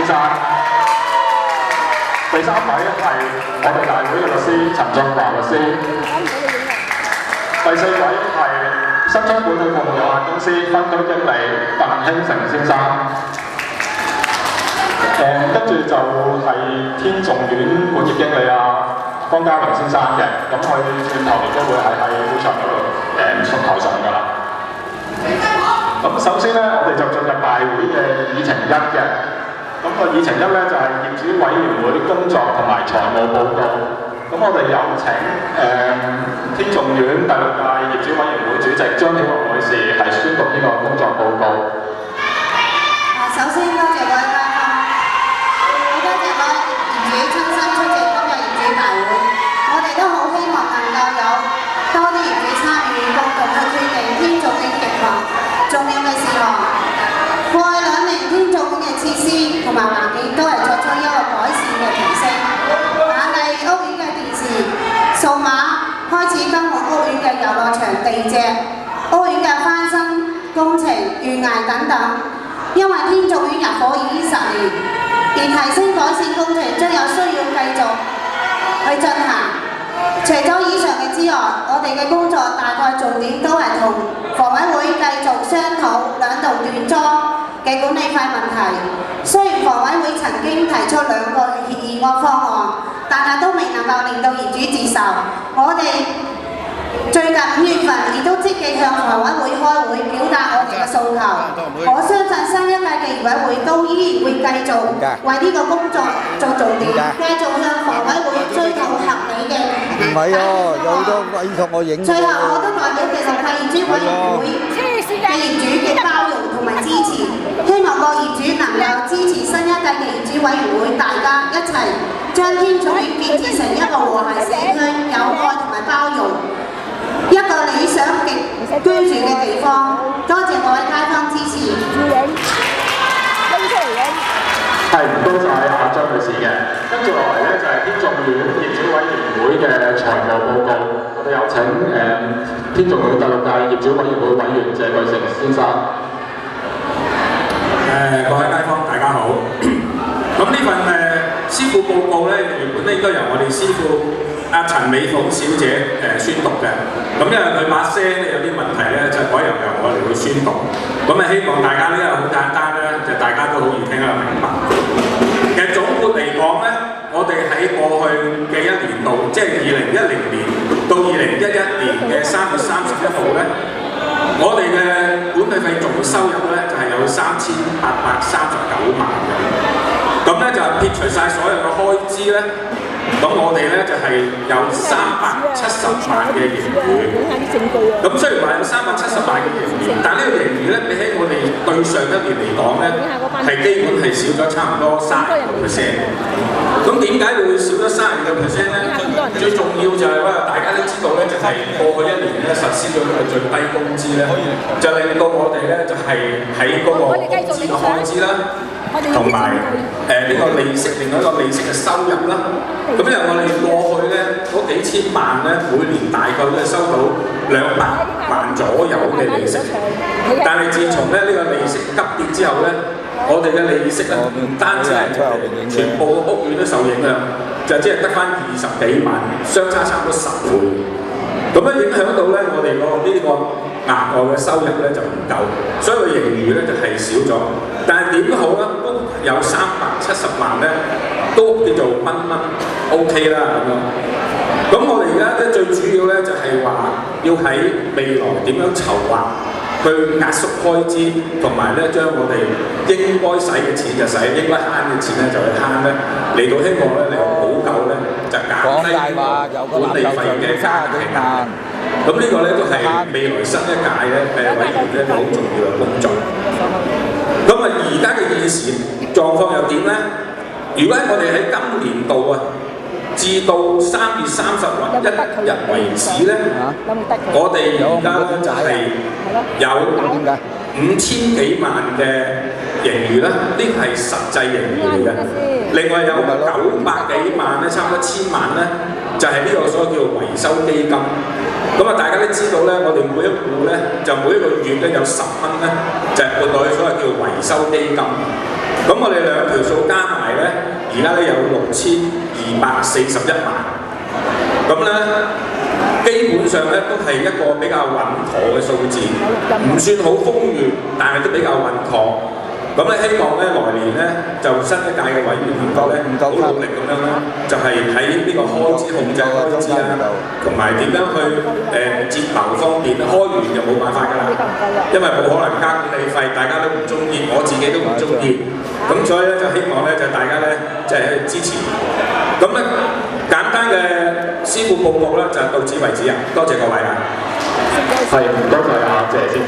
生。第三位係我哋大會嘅律師陳俊華律師。第四位係新昌管理服務有限公司分區經理鄧興成先生。跟住就係天頌苑管業經理方家榮先生嘅，咁佢轉頭亦都會喺會場嗰度送頭上㗎啦。咁首先咧，我哋就進入大會嘅議程一嘅。咁個議程一咧就係業主委員會工作同埋財務報告。咁我哋有請天頌苑第6屆業主委員會主席張曉雲女士係宣讀呢個工作報告。首先多謝各位街坊，好多謝各位業主親身出席今日業主大會。我哋都好希望能夠有多啲業主參與，共同去決定天頌苑嘅計劃。重要嘅事項，過去2年天頌苑嘅設施同埋環境都係作出一個改善嘅提升，但係屋苑嘅電視、數碼開始更換屋苑嘅遊樂場地輒、屋苑嘅翻新工程、懸崖等等。因為天頌苑入伙已經10年，而提升改善工程將有需要繼續去進行。除咗以上嘅之外，我哋嘅工作大概重點都係同房委會繼續商討2棟段莊嘅管理費問題。雖然房委會曾經提出2個協議案方案，但係都未能夠令到業主接受。我哋最近5月份亦都積極向房委會開會，表達我哋嘅訴求。我相信新一屆嘅業委會都依然會繼續為呢個工作做重點，繼續向房委會追求合理嘅唔係喎，有好多委託我影。最後我都代表第6屆業主委員會嘅業主嘅包容同埋支持，希望各業主能夠支持新一屆嘅業主委員會，大家一齊將天頌苑建設成一個和諧社區，有愛同埋包容，一個理想嘅居住嘅地方。多謝各位街坊支持。係唔該晒張女士嘅。跟住落嚟咧就係天頌苑業主委員會嘅財務報告。我哋有請天頌苑第6屆業主委員會委員謝巨成先生。各位街坊大家好。咁呢份師傅報告咧，原本咧應該由我哋師傅陳美鳳小姐宣讀嘅。咁因為佢把聲咧有啲問題咧，就改由我哋去宣讀。咁希望大家呢，因為好簡單咧，就大家都好易聽得明白。其實總括嚟講咧，我哋喺過去嘅1年度，即係2010年到2011年嘅3月31號咧，我哋嘅管理費總收入咧就係有3839萬嘅。咁咧就撇除晒所有嘅開支咧，咁我哋咧就係有370萬嘅盈餘。咁雖然話有370萬嘅盈餘，但呢個盈餘咧比起我哋對上1年嚟講咧，係基本係少咗差唔多30%。咁點解會少咗30%咧？最重要就係話大家都知道咧，就係過去1年咧實施咗個最低工資咧，就令到我哋咧就係喺嗰個工資嘅開支啦。同埋呢個利息，另外一個利息嘅收入啦。咁因為我哋過去咧嗰幾千萬咧，每年大概都係收到200萬左右嘅利息。但係自從咧呢個利息急跌之後咧，我哋嘅利息咧唔單止係全部屋苑都受影響，就即係得翻20幾萬，相差差唔多10倍。咁樣影響到咧我哋呢個額外嘅收入咧就唔夠，所以個盈餘咧就係少咗。但係點都好啦，都有370萬咧，都叫做蚊 OK 啦咁樣。咁我哋而家咧最主要咧就係話要喺未來點樣籌劃，去壓縮開支，同埋咧將我哋應該使嘅錢就使，應該慳嘅錢咧就去慳咧，嚟到希望咧嚟補救咧就減低管理費嘅加價。咁呢個咧都係未來新一屆咧委員咧好重要嘅工作。咁而家嘅現時狀況又點咧？如果我哋喺今年度至到3月31日為止咧，我哋而家咧就係有5000幾萬嘅盈餘啦，呢個係實際盈餘嚟嘅。另外有900幾萬咧，差唔多1000萬咧，就係呢個所謂叫維修基金。咁大家都知道咧，我哋每一戶咧就每一個月咧有10蚊咧，就係撥落去所謂叫維修基金。咁我哋兩條數加埋咧，而家咧有6241萬。咁咧基本上咧都係一個比較穩妥嘅數字，唔算好豐裕，但係都比較穩妥。咁咧希望咧來年咧就新一屆嘅委員會咧好努力咁樣咧，就係喺呢個開支控制開支啊，同埋點樣去節流方面，開完就冇辦法㗎啦，因為冇可能加管理費，大家都唔中意，我自己都唔中意。咁所以咧就希望咧就大家咧即係支持。咁咧簡單嘅師傅報告咧就到此為止啊，多謝各位啊。係唔該曬阿謝先生。